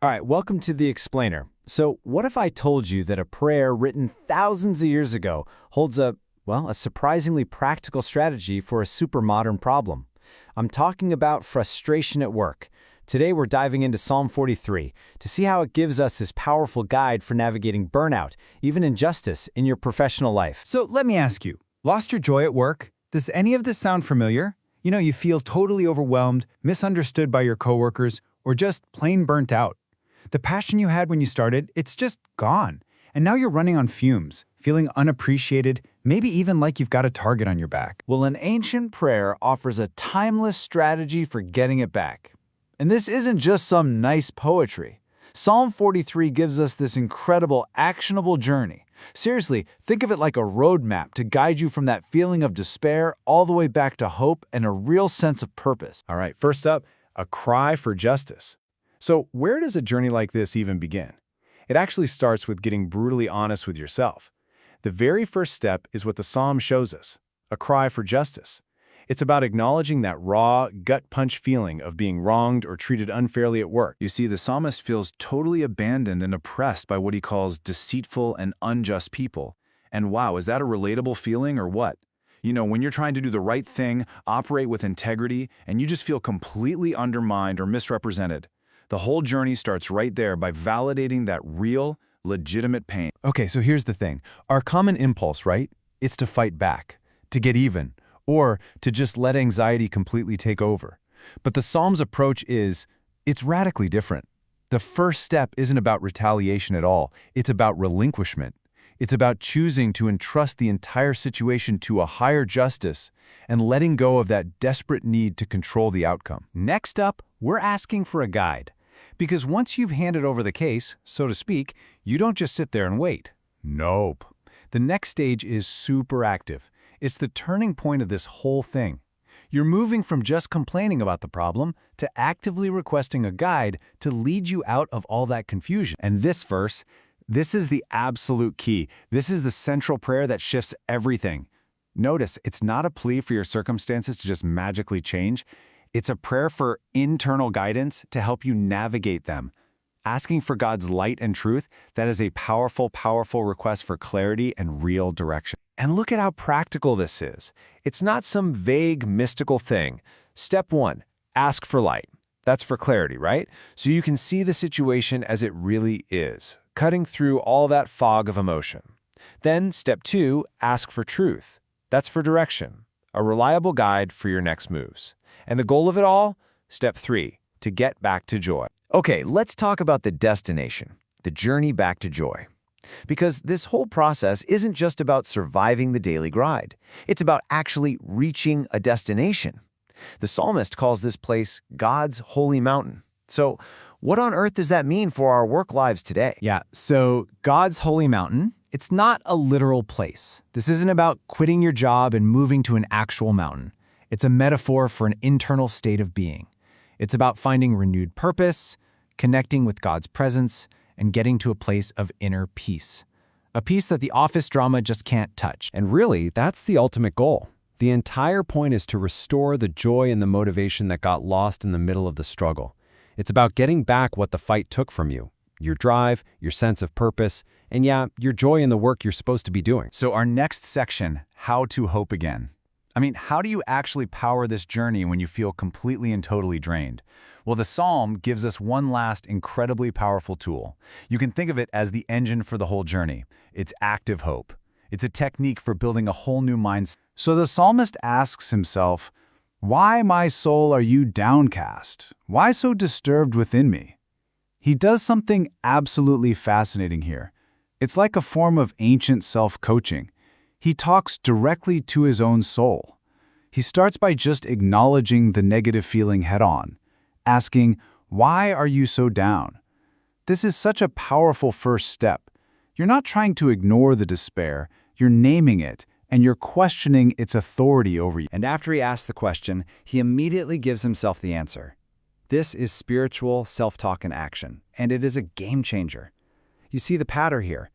All right, welcome to The Explainer. So, what if I told you that a prayer written thousands of years ago holds a surprisingly practical strategy for a super modern problem? I'm talking about frustration at work. Today, we're diving into Psalm 43 to see how it gives us this powerful guide for navigating burnout, even injustice, in your professional life. So let me ask you, lost your joy at work? Does any of this sound familiar? You feel totally overwhelmed, misunderstood by your coworkers, or just plain burnt out. The passion you had when you started, it's just gone. And now you're running on fumes, feeling unappreciated, maybe even like you've got a target on your back. Well, an ancient prayer offers a timeless strategy for getting it back. And this isn't just some nice poetry. Psalm 43 gives us this incredible, actionable journey. Seriously, think of it like a roadmap to guide you from that feeling of despair all the way back to hope and a real sense of purpose. All right, first up, a cry for justice. So where does a journey like this even begin? It actually starts with getting brutally honest with yourself. The very first step is what the psalm shows us, a cry for justice. It's about acknowledging that raw, gut-punch feeling of being wronged or treated unfairly at work. You see, the psalmist feels totally abandoned and oppressed by what he calls deceitful and unjust people. And wow, is that a relatable feeling or what? When you're trying to do the right thing, operate with integrity, and you just feel completely undermined or misrepresented. The whole journey starts right there by validating that real, legitimate pain. Okay, so here's the thing. Our common impulse, right? It's to fight back, to get even, or to just let anxiety completely take over. But the Psalm's approach it's radically different. The first step isn't about retaliation at all. It's about relinquishment. It's about choosing to entrust the entire situation to a higher justice and letting go of that desperate need to control the outcome. Next up, we're asking for a guide. Because once you've handed over the case, so to speak, you don't just sit there and wait. Nope. The next stage is super active. It's the turning point of this whole thing. You're moving from just complaining about the problem to actively requesting a guide to lead you out of all that confusion. And this verse, this is the absolute key. This is the central prayer that shifts everything. Notice, it's not a plea for your circumstances to just magically change. It's a prayer for internal guidance to help you navigate them. Asking for God's light and truth, that is a powerful, powerful request for clarity and real direction. And look at how practical this is. It's not some vague, mystical thing. Step 1, ask for light. That's for clarity, right? So you can see the situation as it really is, cutting through all that fog of emotion. Then, step 2, ask for truth. That's for direction, a reliable guide for your next moves. And the goal of it all? Step 3, to get back to joy. Okay, let's talk about the destination, the journey back to joy. Because this whole process isn't just about surviving the daily grind. It's about actually reaching a destination. The psalmist calls this place God's holy mountain. So, what on earth does that mean for our work lives today? Yeah, so God's holy mountain, it's not a literal place. This isn't about quitting your job and moving to an actual mountain. It's a metaphor for an internal state of being. It's about finding renewed purpose, connecting with God's presence, and getting to a place of inner peace. A peace that the office drama just can't touch. And really, that's the ultimate goal. The entire point is to restore the joy and the motivation that got lost in the middle of the struggle. It's about getting back what the fight took from you. Your drive, your sense of purpose, and yeah, your joy in the work you're supposed to be doing. So our next section, how to hope again. How do you actually power this journey when you feel completely and totally drained? Well, the Psalm gives us one last incredibly powerful tool. You can think of it as the engine for the whole journey. It's active hope. It's a technique for building a whole new mindset. So the psalmist asks himself, "Why, my soul, are you downcast? Why so disturbed within me?" He does something absolutely fascinating here. It's like a form of ancient self-coaching. He talks directly to his own soul. He starts by just acknowledging the negative feeling head-on, asking, "Why are you so down?" This is such a powerful first step. You're not trying to ignore the despair, you're naming it, and you're questioning its authority over you. And after he asks the question, he immediately gives himself the answer. This is spiritual self-talk in action, and it is a game changer. You see the pattern here.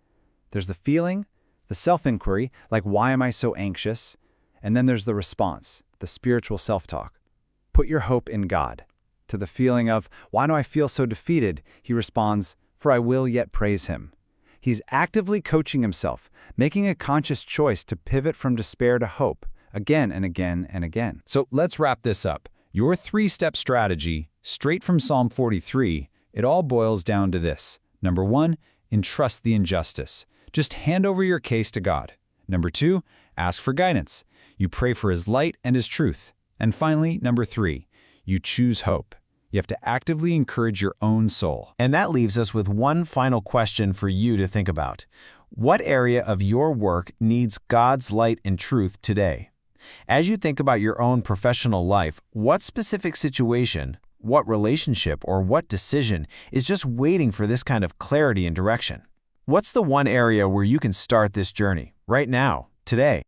There's the feeling, the self-inquiry, like why am I so anxious? And then there's the response, the spiritual self-talk. Put your hope in God. To the feeling of, why do I feel so defeated? He responds, for I will yet praise him. He's actively coaching himself, making a conscious choice to pivot from despair to hope, again and again and again. So let's wrap this up. Your 3-step strategy, straight from Psalm 43, it all boils down to this. Number 1, entrust the injustice. Just hand over your case to God. Number 2, ask for guidance. You pray for His light and His truth. And finally, number 3, you choose hope. You have to actively encourage your own soul. And that leaves us with one final question for you to think about. What area of your work needs God's light and truth today? As you think about your own professional life, what specific situation, what relationship, or what decision is just waiting for this kind of clarity and direction? What's the one area where you can start this journey right now, today?